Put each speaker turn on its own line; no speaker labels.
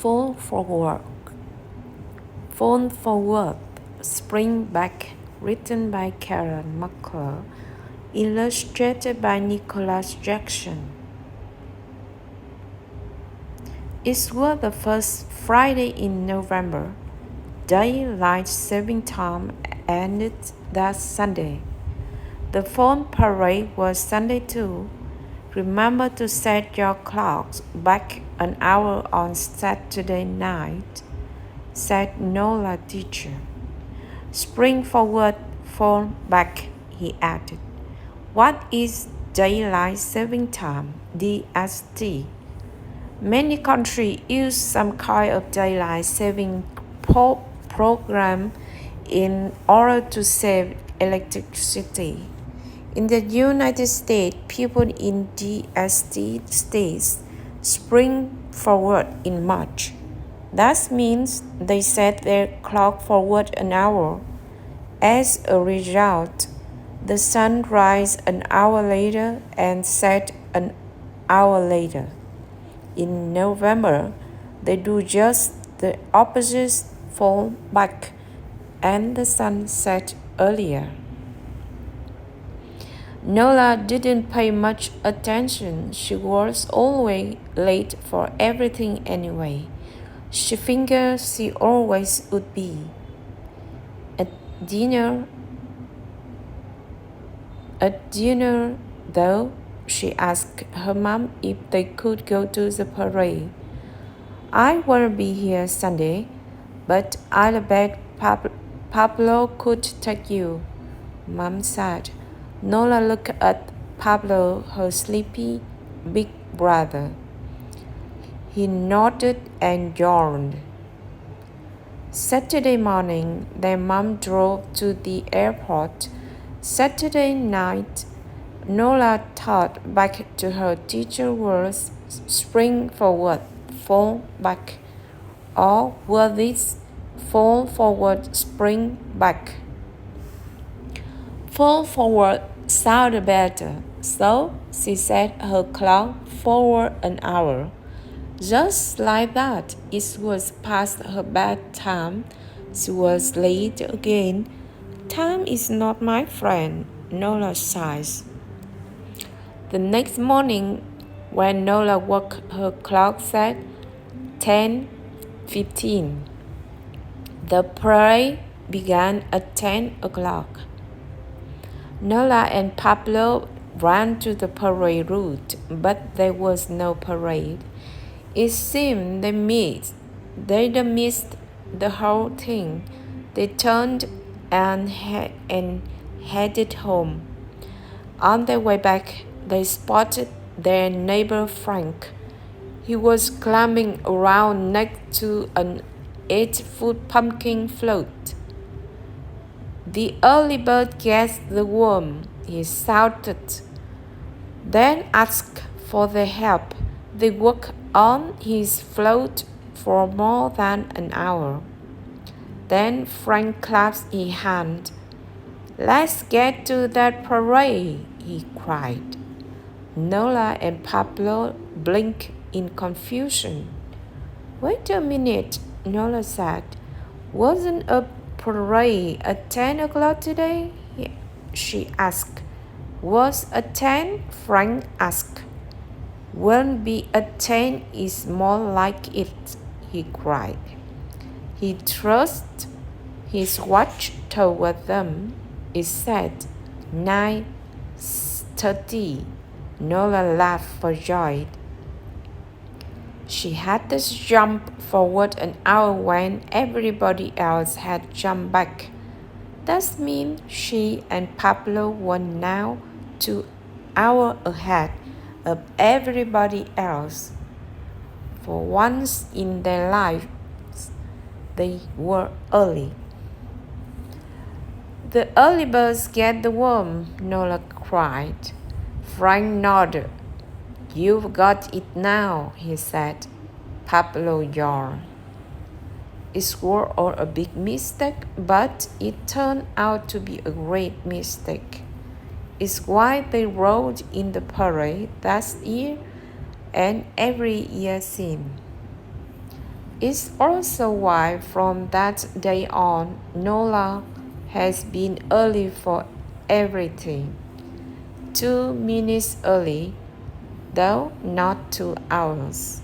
Phone Forward, Spring Back, written by Karen McClure, illustrated by Nicholas Jackson. It was the first Friday in November. Daylight saving time ended that Sunday. The phone parade was Sunday too. Remember to set your clocks back an hour on Saturday night, said Nola teacher. Spring forward, fall back, he added. What is daylight saving time, DST? Many countries use some kind of daylight saving program in order to save electricity. In the United States, people in DST states spring forward in March. That means they set their clock forward an hour. As a result, the sun rises an hour later and sets an hour later. In November, they do just the opposite, fall back, and the sun sets earlier. Nola didn't pay much attention. She was always late for everything anyway. She figured she always would be. At dinner, though, she asked her mom if they could go to the parade. I won't be here Sunday, but I'll bet Pablo could take you, Mom said. Nola looked at Pablo, her sleepy big brother. He nodded and yawned. Saturday morning, their mom drove to the airport. Saturday night, Nola thought back to her teacher's words, spring forward, fall back. Or were these fall forward, spring back? Fall forward sounded better, so she set her clock forward an hour. Just like that, it was past her bedtime. She was late again. Time is not my friend, Nola sighs. The next morning, when Nola woke, her clock said 10:15. The parade began at 10 o'clock. Nola and Pablo ran to the parade route, but there was no parade. It seemed they missed the whole thing. They turned and headed home. On their way back, they spotted their neighbor Frank. He was climbing around next to an 8-foot pumpkin float. The early bird gets the worm, he shouted, then asked for their help. They worked on his float for more than an hour. Then Frank clapped his hand. Let's get to that parade, he cried. Nola and Pablo blinked in confusion. Wait a minute, Nola said. Wasn't a parade at 10 o'clock today? She asked. Was at 10? Frank asked. Won't be at 10 is more like it, he cried. He thrust his watch toward them. It said 9:30. Nola laughed for joy. She had to jump forward an hour when everybody else had jumped back. That means she and Pablo were now 2 hours ahead of everybody else. For once in their lives, they were early. The early birds get the worm, Nola cried. Frank nodded. You've got it now, he said. Pablo yawned. It was all a big mistake, but it turned out to be a great mistake. It's why they rode in the parade that year and every year since. It's also why from that day on, Nola has been early for everything. 2 minutes early, though not 2 hours.